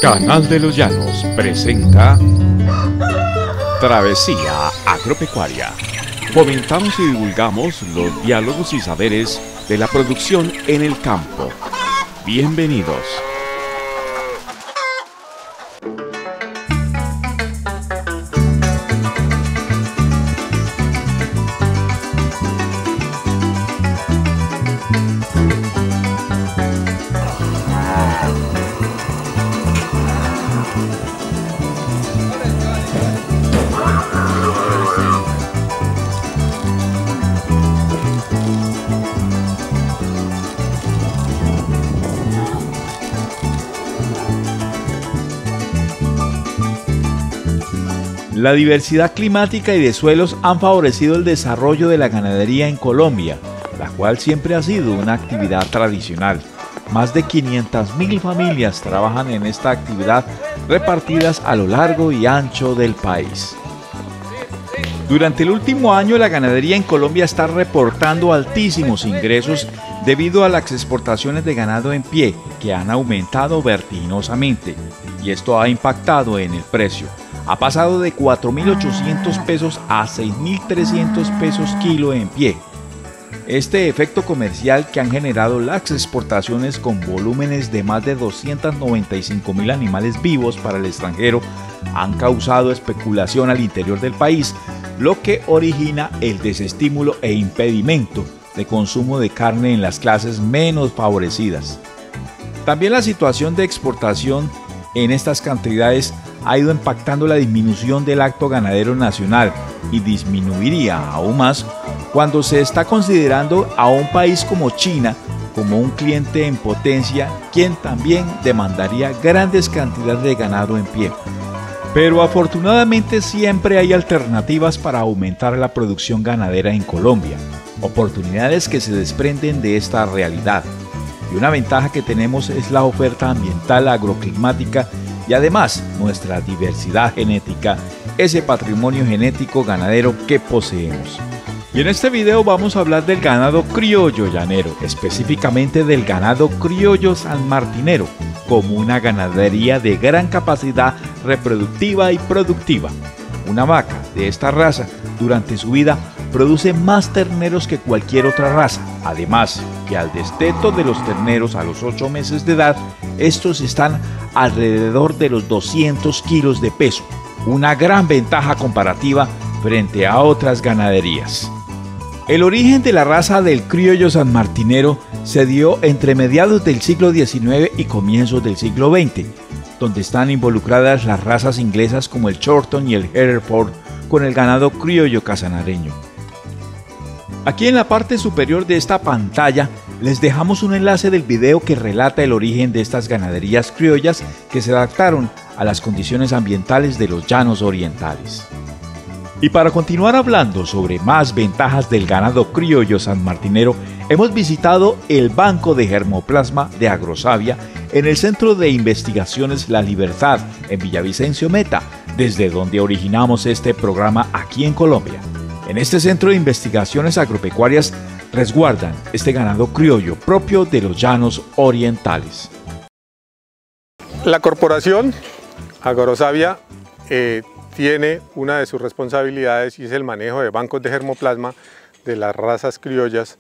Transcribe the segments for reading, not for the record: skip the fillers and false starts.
Canal de los Llanos presenta Travesía Agropecuaria. Fomentamos y divulgamos los diálogos y saberes de la producción en el campo. Bienvenidos. La diversidad climática y de suelos han favorecido el desarrollo de la ganadería en Colombia, la cual siempre ha sido una actividad tradicional. Más de 500.000 familias trabajan en esta actividad repartidas a lo largo y ancho del país. Durante el último año, la ganadería en Colombia está reportando altísimos ingresos debido a las exportaciones de ganado en pie, que han aumentado vertiginosamente, y esto ha impactado en el precio. Ha pasado de 4.800 pesos a 6.300 pesos kilo en pie. Este efecto comercial que han generado las exportaciones con volúmenes de más de 295.000 animales vivos para el extranjero han causado especulación al interior del país, lo que origina el desestímulo e impedimento de consumo de carne en las clases menos favorecidas. También la situación de exportación en estas cantidades ha ido impactando la disminución del acto ganadero nacional y disminuiría aún más cuando se está considerando a un país como China como un cliente en potencia, quien también demandaría grandes cantidades de ganado en pie. Pero afortunadamente siempre hay alternativas para aumentar la producción ganadera en Colombia, oportunidades que se desprenden de esta realidad. Y una ventaja que tenemos es la oferta ambiental agroclimática y además nuestra diversidad genética, ese patrimonio genético ganadero que poseemos. Y en este video vamos a hablar del ganado criollo llanero, específicamente del ganado criollo sanmartinero, como una ganadería de gran capacidad reproductiva y productiva. Una vaca de esta raza durante su vida produce más terneros que cualquier otra raza. Además, que al desteto de los terneros a los 8 meses de edad, estos están alrededor de los 200 kilos de peso, una gran ventaja comparativa frente a otras ganaderías. El origen de la raza del criollo sanmartinero se dio entre mediados del siglo XIX y comienzos del siglo XX, donde están involucradas las razas inglesas como el Shorton y el Hereford con el ganado criollo casanareño. Aquí en la parte superior de esta pantalla les dejamos un enlace del video que relata el origen de estas ganaderías criollas que se adaptaron a las condiciones ambientales de los llanos orientales. Y para continuar hablando sobre más ventajas del ganado criollo sanmartinero, hemos visitado el Banco de Germoplasma de Agrosavia en el Centro de Investigaciones La Libertad en Villavicencio Meta, desde donde originamos este programa aquí en Colombia. En este centro de investigaciones agropecuarias resguardan este ganado criollo propio de los llanos orientales. La corporación Agrosavia tiene una de sus responsabilidades y es el manejo de bancos de germoplasma de las razas criollas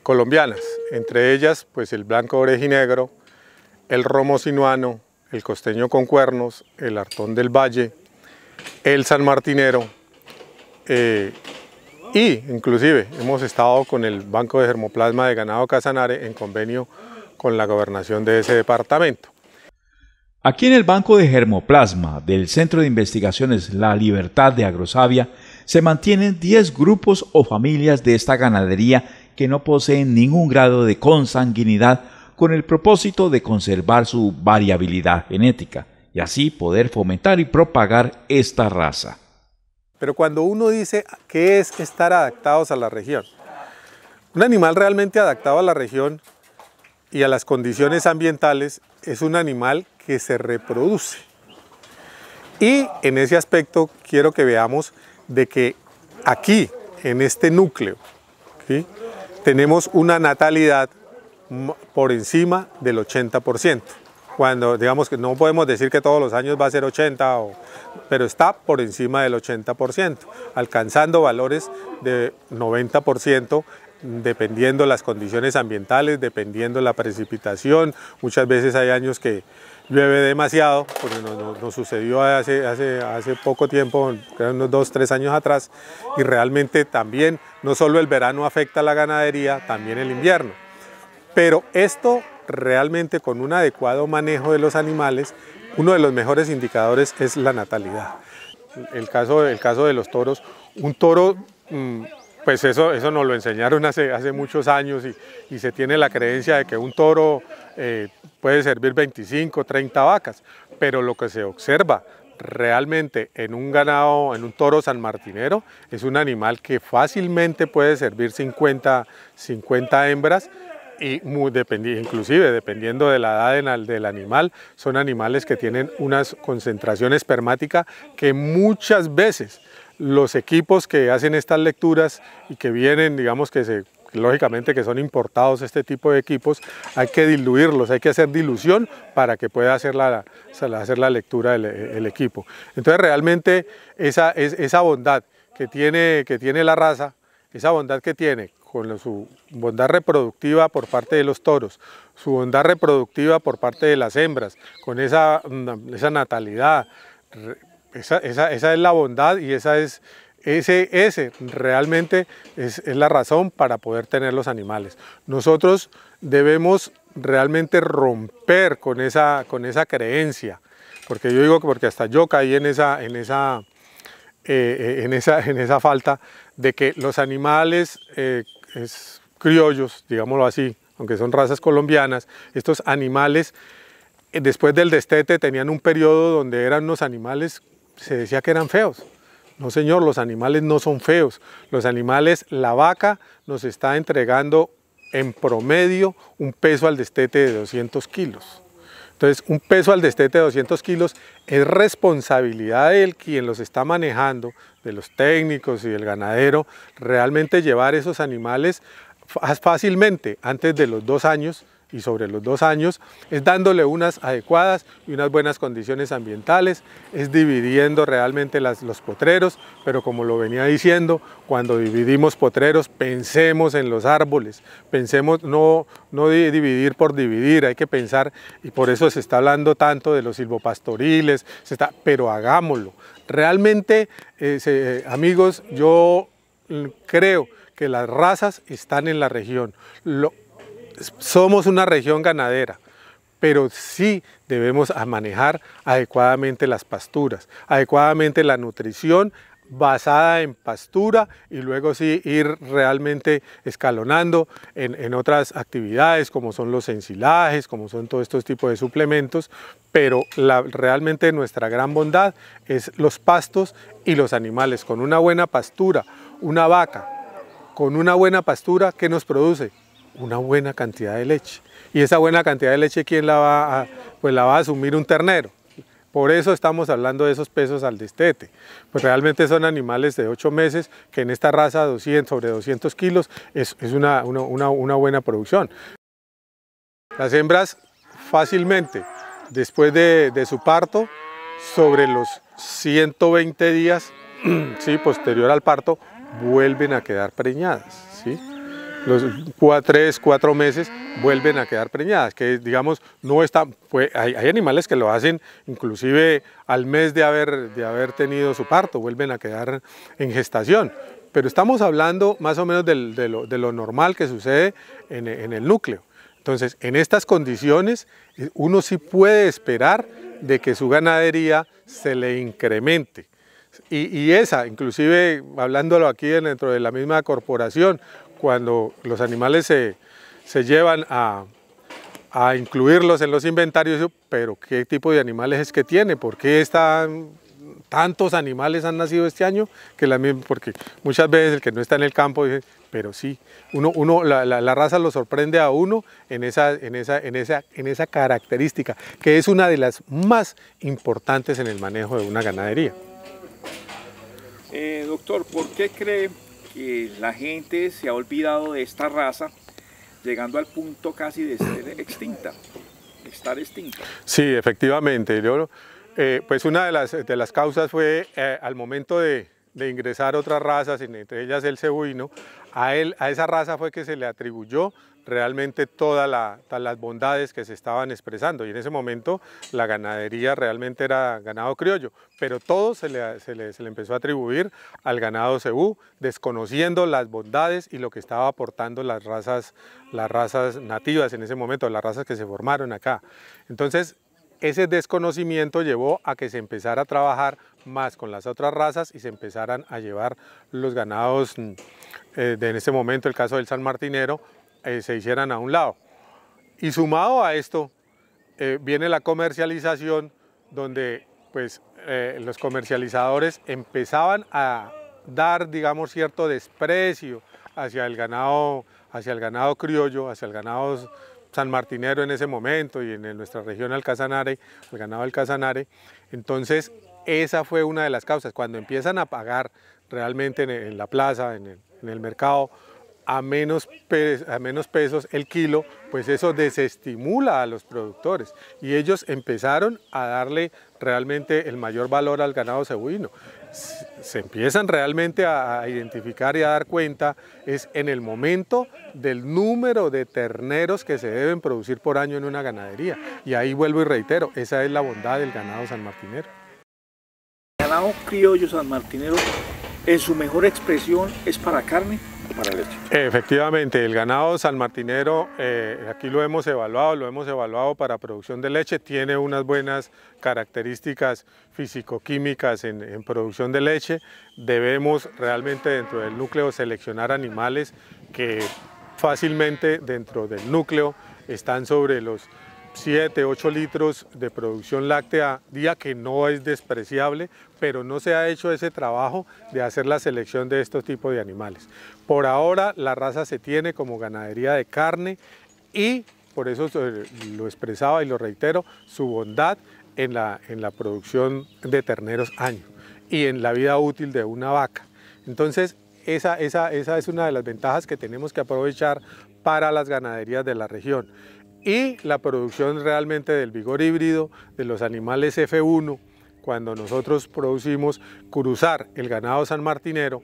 colombianas, entre ellas pues el blanco orejinegro, el romo sinuano, el costeño con cuernos, el artón del valle, el sanmartinero, y inclusive hemos estado con el Banco de Germoplasma de Ganado Casanare en convenio con la gobernación de ese departamento. Aquí en el Banco de Germoplasma del Centro de Investigaciones La Libertad de Agrosavia se mantienen 10 grupos o familias de esta ganadería que no poseen ningún grado de consanguinidad, con el propósito de conservar su variabilidad genética y así poder fomentar y propagar esta raza. Pero cuando uno dice qué es estar adaptados a la región, un animal realmente adaptado a la región y a las condiciones ambientales es un animal que se reproduce. Y en ese aspecto quiero que veamos de que aquí, en este núcleo, ¿sí?, tenemos una natalidad por encima del 80%. cuando digamos que no podemos decir que todos los años va a ser 80, pero está por encima del 80%, alcanzando valores de 90%, dependiendo las condiciones ambientales, dependiendo la precipitación. Muchas veces hay años que llueve demasiado, porque nos sucedió hace poco tiempo, creo unos 2-3 años atrás, y realmente también no solo el verano afecta a la ganadería, también el invierno. Pero esto realmente, con un adecuado manejo de los animales, uno de los mejores indicadores es la natalidad. El caso de los toros, un toro, pues eso nos lo enseñaron hace muchos años, y se tiene la creencia de que un toro puede servir 25, 30 vacas, pero lo que se observa realmente en un ganado, en un toro sanmartinero, es un animal que fácilmente puede servir 50 hembras, y inclusive dependiendo de la edad del animal, son animales que tienen una concentración espermática que muchas veces los equipos que hacen estas lecturas y que vienen, digamos lógicamente que son importados este tipo de equipos, hay que diluirlos, hay que hacer dilución para que pueda hacer la lectura el equipo. Entonces realmente esa bondad que tiene la raza, esa bondad que tiene con su bondad reproductiva por parte de los toros, su bondad reproductiva por parte de las hembras, con esa natalidad, esa es la bondad, y ese realmente es la razón para poder tener los animales. Nosotros debemos realmente romper con esa creencia, porque yo digo que porque hasta yo caí en esa falta de que los animales criollos, digámoslo así, aunque son razas colombianas, estos animales después del destete tenían un periodo donde eran unos animales, se decía que eran feos. No señor, los animales no son feos. Los animales, la vaca nos está entregando en promedio un peso al destete de 200 kilos. Entonces, un peso al destete de 200 kilos es responsabilidad de quien los está manejando, de los técnicos y del ganadero, realmente llevar esos animales fácilmente antes de los 2 años, y sobre los 2 años, es dándole unas adecuadas y unas buenas condiciones ambientales, es dividiendo realmente los potreros, pero como lo venía diciendo, cuando dividimos potreros, pensemos en los árboles, pensemos no dividir por dividir, hay que pensar, y por eso se está hablando tanto de los silvopastoriles, pero hagámoslo. Realmente, amigos, yo creo que las razas están en la región. Somos una región ganadera, pero sí debemos manejar adecuadamente las pasturas, adecuadamente la nutrición basada en pastura, y luego sí ir realmente escalonando en otras actividades como son los ensilajes, como son todos estos tipos de suplementos, pero realmente nuestra gran bondad es los pastos y los animales. Con una buena pastura, una vaca con una buena pastura, ¿qué nos produce? Una buena cantidad de leche. Y esa buena cantidad de leche, ¿quién la va a asumir? Un ternero. Por eso estamos hablando de esos pesos al destete. Pues realmente son animales de 8 meses que en esta raza sobre 200 kilos es una buena producción. Las hembras fácilmente, después de su parto, sobre los 120 días, ¿sí?, posterior al parto, vuelven a quedar preñadas, ¿sí? Los 3-4 meses vuelven a quedar preñadas, que digamos no están, hay animales que lo hacen inclusive al mes de haber tenido su parto, vuelven a quedar en gestación, pero estamos hablando más o menos de lo normal que sucede en el núcleo. Entonces, en estas condiciones uno sí puede esperar de que su ganadería se le incremente. Y inclusive hablándolo aquí dentro de la misma corporación, cuando los animales se llevan a incluirlos en los inventarios, pero ¿qué tipo de animales es que tiene? ¿Por qué tantos animales han nacido este año? Porque muchas veces el que no está en el campo dice, pero sí, la raza lo sorprende a uno en esa característica, que es una de las más importantes en el manejo de una ganadería. Doctor, ¿por qué cree que la gente se ha olvidado de esta raza, llegando al punto casi de ser extinta? estar extinto. Sí, efectivamente. Pues una de las causas fue al momento de ingresar otras razas, entre ellas el cebuino, a esa raza fue que se le atribuyó realmente todas las bondades que se estaban expresando, y en ese momento la ganadería realmente era ganado criollo, pero todo se le empezó a atribuir al ganado cebú, desconociendo las bondades y lo que estaba aportando las razas nativas en ese momento, las razas que se formaron acá. Entonces, ese desconocimiento llevó a que se empezara a trabajar más con las otras razas y se empezaran a llevar los ganados, en ese momento el caso del sanmartinero, se hicieran a un lado. Y sumado a esto viene la comercialización, donde pues, los comercializadores empezaban a dar, digamos, cierto desprecio hacia el ganado criollo, hacia el ganado sanmartinero en ese momento, y en nuestra región el ganado del Casanare. Entonces esa fue una de las causas. Cuando empiezan a pagar realmente en la plaza, en el mercado, a menos pesos el kilo, pues eso desestimula a los productores, y ellos empezaron a darle realmente el mayor valor al ganado cebuino. Se empiezan realmente a identificar y a dar cuenta es en el momento del número de terneros que se deben producir por año en una ganadería, y ahí vuelvo y reitero, esa es la bondad del ganado sanmartinero. El ganado criollo sanmartinero, en su mejor expresión, ¿es para carne o para leche? Efectivamente, el ganado sanmartinero, aquí lo hemos evaluado para producción de leche, tiene unas buenas características físico-químicas en producción de leche. Debemos realmente dentro del núcleo seleccionar animales que fácilmente dentro del núcleo están sobre los 7, 8 litros de producción láctea día, que no es despreciable, pero no se ha hecho ese trabajo de hacer la selección de estos tipos de animales. Por ahora la raza se tiene como ganadería de carne, y por eso lo expresaba y lo reitero, su bondad en la producción de terneros año y en la vida útil de una vaca. Entonces esa es una de las ventajas que tenemos que aprovechar para las ganaderías de la región. Y la producción realmente del vigor híbrido, de los animales F1, cuando nosotros producimos, cruzar el ganado sanmartinero,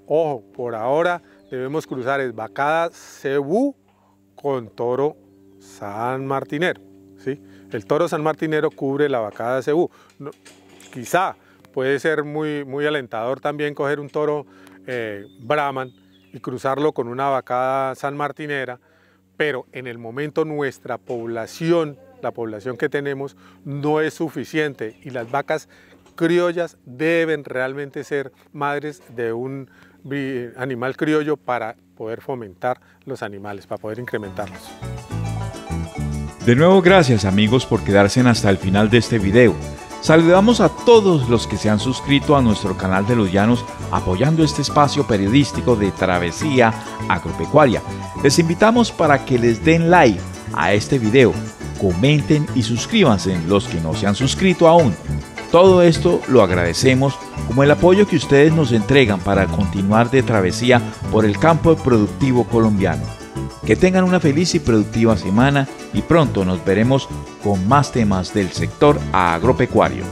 ojo, por ahora debemos cruzar es vacada cebú con toro sanmartinero, ¿sí? El toro sanmartinero cubre la vacada cebú. Quizá puede ser muy alentador también coger un toro Brahman y cruzarlo con una vacada sanmartinera, pero en el momento nuestra población, la población que tenemos, no es suficiente, y las vacas criollas deben realmente ser madres de un animal criollo para poder fomentar los animales, para poder incrementarlos. De nuevo, gracias amigos por quedarse hasta el final de este video. Saludamos a todos los que se han suscrito a nuestro canal de Los Llanos, apoyando este espacio periodístico de Travesía Agropecuaria. Les invitamos para que les den like a este video, comenten y suscríbanse los que no se han suscrito aún. Todo esto lo agradecemos como el apoyo que ustedes nos entregan para continuar de travesía por el campo productivo colombiano. Que tengan una feliz y productiva semana, y pronto nos veremos con más temas del sector agropecuario.